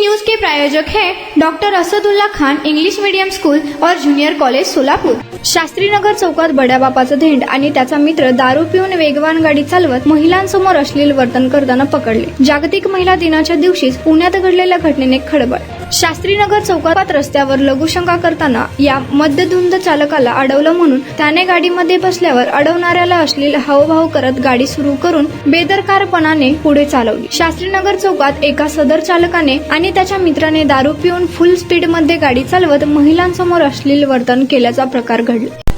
News के प्रायोजक हैं doctor Asadullah Khan English medium school और जूनियर कॉलेज सोलापूर। शास्त्रीनगर चौकात बड्या बापाचा धेंड आणि त्याचा मित्र दारू पिऊन वेगवान गाडी चालवत महिलांसमोर अश्लील वर्तन करताना पकडले। जागतिक महिला दिनाच्या दिवशीच पुण्यात घडलेल्या घटनेने खळबळ। शास्त्रीनगर चौकात रस्त्यावर लघुशंका करताना या मद्यधुंद चालकाला अडवलं म्हणून त्याने गाडीमध्ये बसल्यावर अडवणाऱ्याला अश्लील हावभाव करत गाडी सुरू करून बेदरकारपणाने पुढे चालवली। शास्त्रीनगर चौकात एका सदर चालकाने आणि त्याच्या मित्राने दारू पिऊन फुल स्पीड मध्ये गाडी चालवत महिलांसमोर अश्लील वर्तन केल्याचा प्रकार घडला।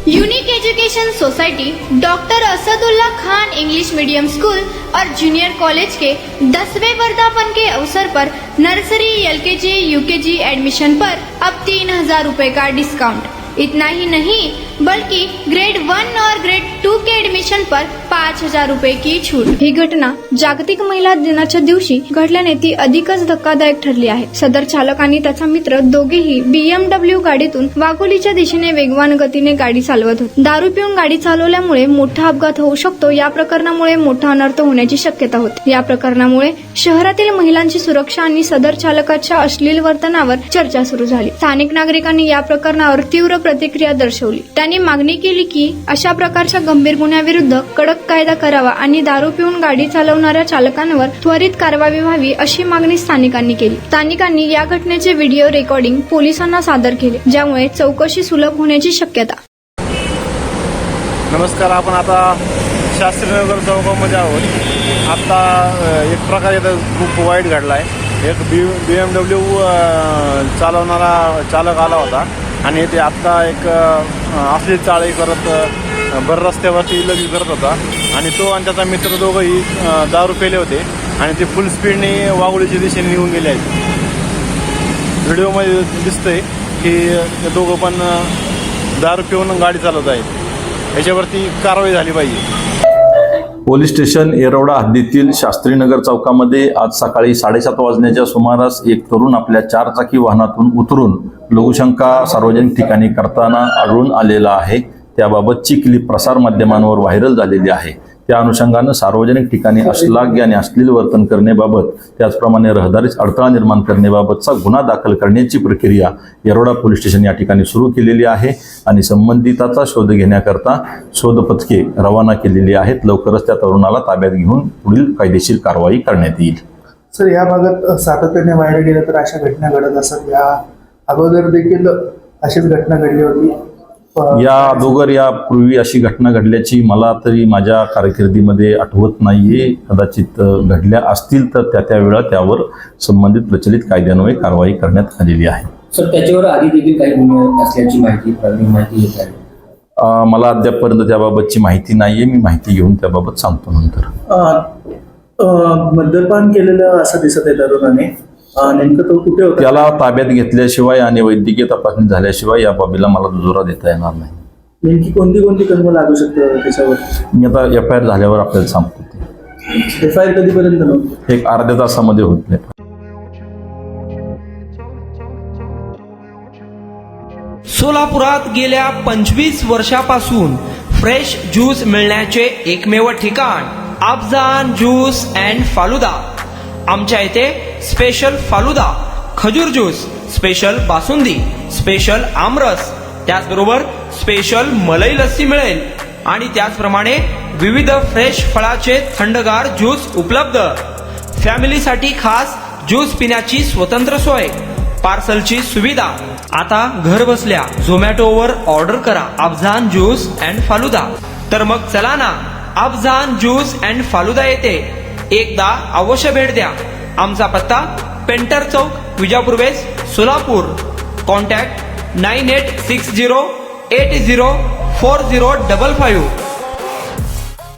Unique education society doctor Asadullah Khan English medium school और जूनियर कॉलेज के 10वें वर्धापन के अवसर पर नर्सरी LKG UKG एडमिशन पर अब 3000 रुपए का डिस्काउंट। इतना ही नहीं बल्कि ग्रेड 1 और ग्रेड 2 के एडमिशन पर 5000 रुपए की छूट। ही घटना जागतिक महिला दिनाच्या दिवशी घडल्याने ती अधिकच धक्कादायक ठरली आहे। सदर चालक आणि त्याचा मित्र दोघेही BMW गाडीतून वाघोलीच्या दिशेने वेगवान गतीने गाडी चालवत होते। दारू पिऊन गाडी चालवल्यामुळे मोठा अपघात होऊ शकतो। या प्रकरणामुळे मोठा अनर्थ होण्याची शक्यता होती। या प्रकरणामुळे शहरातील महिलांची सुरक्षा आणि सदर चालकाच्या अश्लील वर्तनावर चर्चा सुरू झाली। स्थानिक नागरिकांनी या प्रकरणावर तीव्र प्रतिक्रिया दर्शवली। त्यांनी मागणी केली की अशा प्रकारच्या गंभीर गुन्ह्याविरुद्ध कडक कायदा करावा आणि दारू पिऊन गाडी चालवणाऱ्या चालकांवर त्वरित कारवाई व्हावी अशी मागणी स्थानिकांनी केली। स्थानिकांनी या घटनेचे व्हिडिओ रेकॉर्डिंग पोलिसांना सादर केले, ज्यामुळे चौकशी सुलभ होण्याची शक्यता। नमस्कार, आपण आता शास्त्रीनगर चौकामध्ये आहोत। आता एक प्रकार इथं खूप वाईट घडला आहे। एक BMW चालवणारा चालक आला होता आणि ते आत्ता एक अश्लील चाळी करत भर रस्त्यावरती लगीच करत होता आणि तो आणि त्याचा मित्र दोघंही दारू पेले होते आणि ते फुल स्पीडने वाघोलीच्या दिशेने निघून गेले आहेत। व्हिडिओमध्ये दिसतंय की ते दोघं पण दारू पिऊन गाडी चालवत आहेत। याच्यावरती कारवाई झाली पाहिजे। पोलीस स्टेशन येरवडा हद्दीतील शास्त्रीनगर चौकामध्ये आज सकाळी 7:30 वाजण्याच्या सुमारास एक तरुण आपल्या 4 चाकी वाहनातून उतरून लघुशंका सार्वजनिक ठिकाणी करताना आढळून आलेला आहे। त्याबाबतची क्लिप प्रसार माध्यमांवर व्हायरल झालेली आहे। त्या अनुषंगानं सार्वजनिक ठिकाणी अश्लाघ्य आणि अश्लील वर्तन करण्याबाबत त्याचप्रमाणे रहदारीस अडथळा निर्माण करण्याबाबतचा गुन्हा दाखल करण्याची प्रक्रिया येरवडा पोलीस स्टेशन या ठिकाणी सुरू केलेली आहे आणि संबंधिताचा शोध घेण्याकरता शोध पथके रवाना केलेली आहेत। लवकरच त्या तरुणाला ताब्यात घेऊन पुढील कायदेशीर कारवाई करण्यात येईल। सर, या भागात सातत्याने व्हायरल गेलं तर अशा घटना घडत असतात। या अगोदर देखील अशीच घटना घडली होती। या अगोदर यापूर्वी अशी घटना घडल्याची मला तरी माझ्या कारकिर्दीमध्ये आठवत नाहीये। कदाचित घडल्या असतील तर त्या वेळा त्यावर संबंधित प्रचलित कायद्यान्वये कारवाई करण्यात आलेली आहे। सर, त्याच्यावर आधी देखील काही गुन्हे असल्याची माहिती येत आहे। मला अद्यापपर्यंत त्याबाबतची माहिती नाहीये। मी माहिती घेऊन त्याबाबत सांगतो नंतर। मद्यपान केलेलं असं दिसत आहे तरुणाने। नेमकं तो कुठे होता? त्याला ताब्यात घेतल्याशिवाय आणि वैद्यकीय तपासणी झाल्याशिवाय या बाबीला मला दुजोरा देता येणार नाही। नेमकी कोणती कलम लागू शकतं त्याच्यावर? मी आता FIR झाल्यावर आपल्याला सांगतो। FIR कधीपर्यंत नव्हतं? एक अर्ध्या तासामध्ये होत नाही। सोलापुरात गेल्या 25 वर्षापासून फ्रेश ज्यूस मिळण्याचे एकमेव ठिकाण अफजान ज्यूस अँड फालुदा। आमच्या इथे स्पेशल फालुदा, खजूर ज्यूस, स्पेशल बासुंदी, स्पेशल आमरस, त्याचबरोबर स्पेशल मलाई लस्सी मिळेल आणि त्याचप्रमाणे विविध फ्रेश फळाचे थंडगार ज्यूस उपलब्ध। फॅमिलीसाठी खास ज्यूस पिण्याची स्वतंत्र सोय, पार्सलची सुविधा। आता घर बसल्या झोमॅटोवर ऑर्डर करा अफजान ज्यूस अँड फालुदा। तर मग चला ना, अफजान ज्यूस अँड फालुदा येते एकदा अवश्य भेट द्या। आमचा पत्ता पेंटर चौक, विजापूर वेस्ट, सोलापूर। कॉन्टॅक्ट 9860804055।